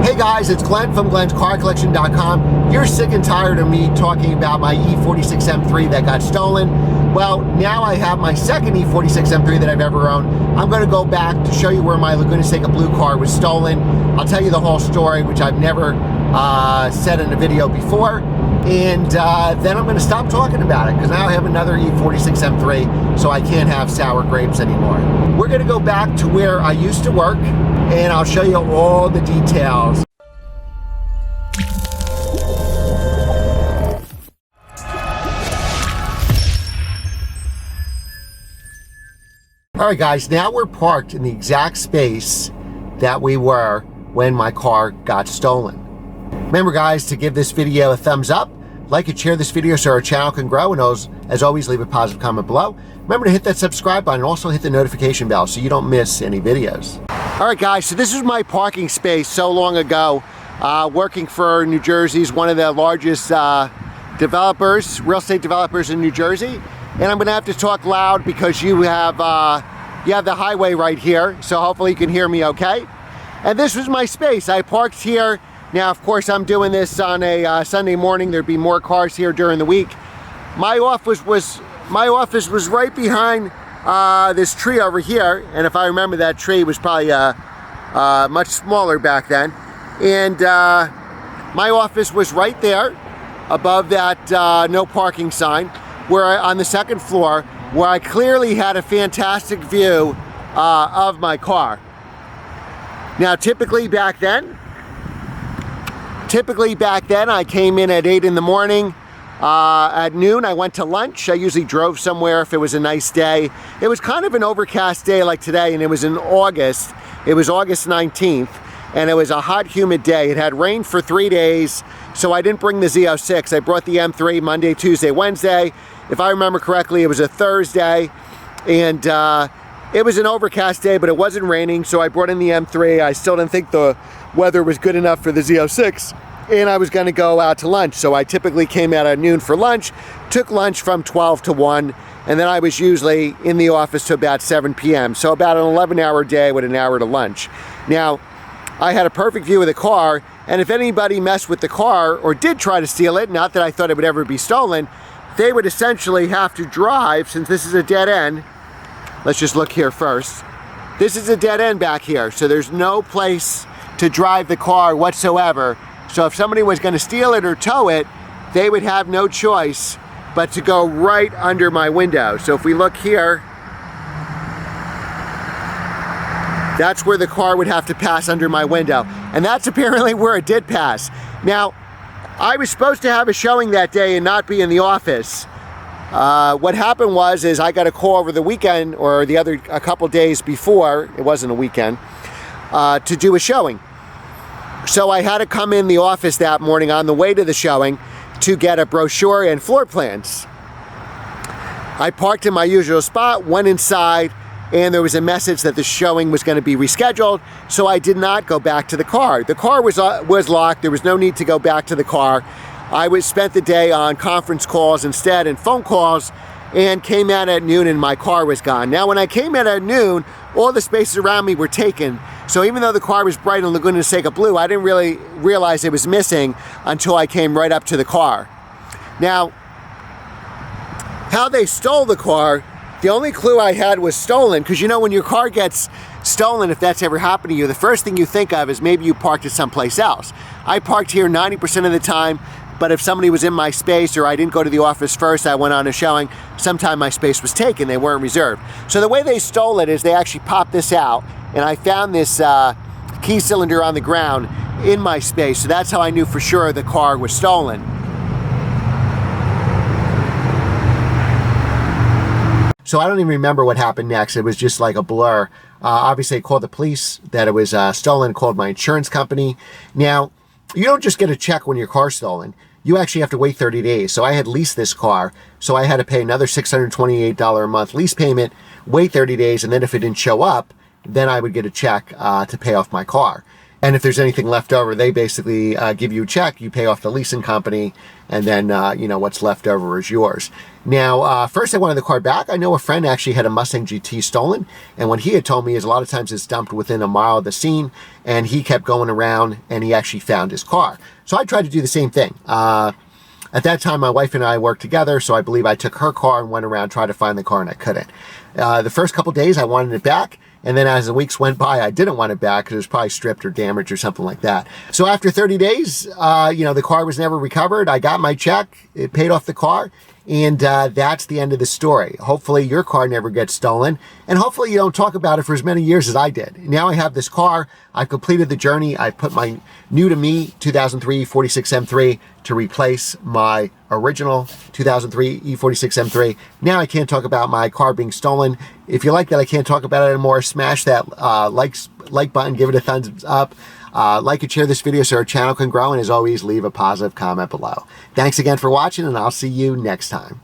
Hey guys, it's Glenn from glenscarcollection.com. You're sick and tired of me talking about my E46 M3 that got stolen. Well, now I have my second E46 M3 that I've ever owned. I'm going to go back to show you where my Laguna Seca blue car was stolen. I'll tell you the whole story, which I've never said in a video before. And then I'm going to stop talking about it because now I have another E46 M3, so I can't have sour grapes anymore. We're going to go back to where I used to work, and I'll show you all the details. All right, guys, now we're parked in the exact space that we were when my car got stolen. Remember, guys, to give this video a thumbs up, like and share this video so our channel can grow, and as always, leave a positive comment below. Remember to hit that subscribe button and also hit the notification bell so you don't miss any videos. All right, guys, so this is my parking space so long ago, working for New Jersey's one of the largest developers, real estate developers in New Jersey. And I'm gonna have to talk loud because you have the highway right here, so hopefully you can hear me okay. And this was my space. I parked here. Now, of course, I'm doing this on a Sunday morning. There'd be more cars here during the week. My office was right behind this tree over here, and if I remember, that tree was probably much smaller back then. And my office was right there, above that no parking sign, on the second floor, where I clearly had a fantastic view of my car. Now, typically back then, I came in at 8 in the morning. At noon, I went to lunch. I usually drove somewhere if it was a nice day. It was kind of an overcast day like today, and it was in August. It was August 19th, and it was a hot, humid day. It had rained for 3 days, so I didn't bring the Z06. I brought the M3 Monday, Tuesday, Wednesday. If I remember correctly, it was a Thursday, and it was an overcast day, but it wasn't raining, so I brought in the M3. I still didn't think the weather was good enough for the Z06, and I was going to go out to lunch. So I typically came out at noon for lunch, took lunch from 12 to 1, and then I was usually in the office to about 7 p.m. So about an 11-hour day with an hour to lunch. Now, I had a perfect view of the car, and if anybody messed with the car or did try to steal it, not that I thought it would ever be stolen, they would essentially have to drive, since this is a dead end. Let's just look here first. This is a dead end back here, so there's no place to drive the car whatsoever. So if somebody was going to steal it or tow it, they would have no choice but to go right under my window. So if we look here, that's where the car would have to pass under my window. And that's apparently where it did pass. Now, I was supposed to have a showing that day and not be in the office. What happened was I got a call over the weekend, or a couple days before, it wasn't a weekend, to do a showing. So I had to come in the office that morning on the way to the showing to get a brochure and floor plans. I parked in my usual spot, went inside, and there was a message that the showing was going to be rescheduled, so I did not go back to the car. The car was locked. There was no need to go back to the car. I spent the day on conference calls instead and phone calls, and came out at noon and my car was gone. Now, when I came out at noon, all the spaces around me were taken. So even though the car was bright in Laguna Seca blue, I didn't really realize it was missing until I came right up to the car. Now, how they stole the car, the only clue I had was stolen, because you know when your car gets stolen, if that's ever happened to you, the first thing you think of is maybe you parked it someplace else. I parked here 90% of the time, but if somebody was in my space or I didn't go to the office first, I went on a showing, sometime my space was taken, they weren't reserved. So the way they stole it is they actually popped this out, and I found this key cylinder on the ground in my space, so that's how I knew for sure the car was stolen. So I don't even remember what happened next. It was just like a blur. Obviously I called the police that it was stolen, called my insurance company. Now, you don't just get a check when your car's stolen. You actually have to wait 30 days. So I had leased this car, so I had to pay another $628 a month lease payment, wait 30 days, and then if it didn't show up, then I would get a check to pay off my car. And if there's anything left over, they basically give you a check, you pay off the leasing company, and then, you know, what's left over is yours. Now, first I wanted the car back. I know a friend actually had a Mustang GT stolen, and what he had told me is a lot of times it's dumped within a mile of the scene, and he kept going around, and he actually found his car. So I tried to do the same thing. At that time, my wife and I worked together, so I believe I took her car and went around trying to find the car, and I couldn't. The first couple days, I wanted it back. And then as the weeks went by, I didn't want it back because it was probably stripped or damaged or something like that. So after 30 days, you know, the car was never recovered. I got my check. It paid off the car. And that's the end of the story. Hopefully your car never gets stolen. And hopefully you don't talk about it for as many years as I did. Now I have this car. I've completed the journey. I put my new to me 2003 E46 M3 to replace my original 2003 E46 M3. Now I can't talk about my car being stolen. If you like that I can't talk about it anymore, smash that like button, give it a thumbs up. Like and share this video so our channel can grow, and as always, leave a positive comment below. Thanks again for watching, and I'll see you next time.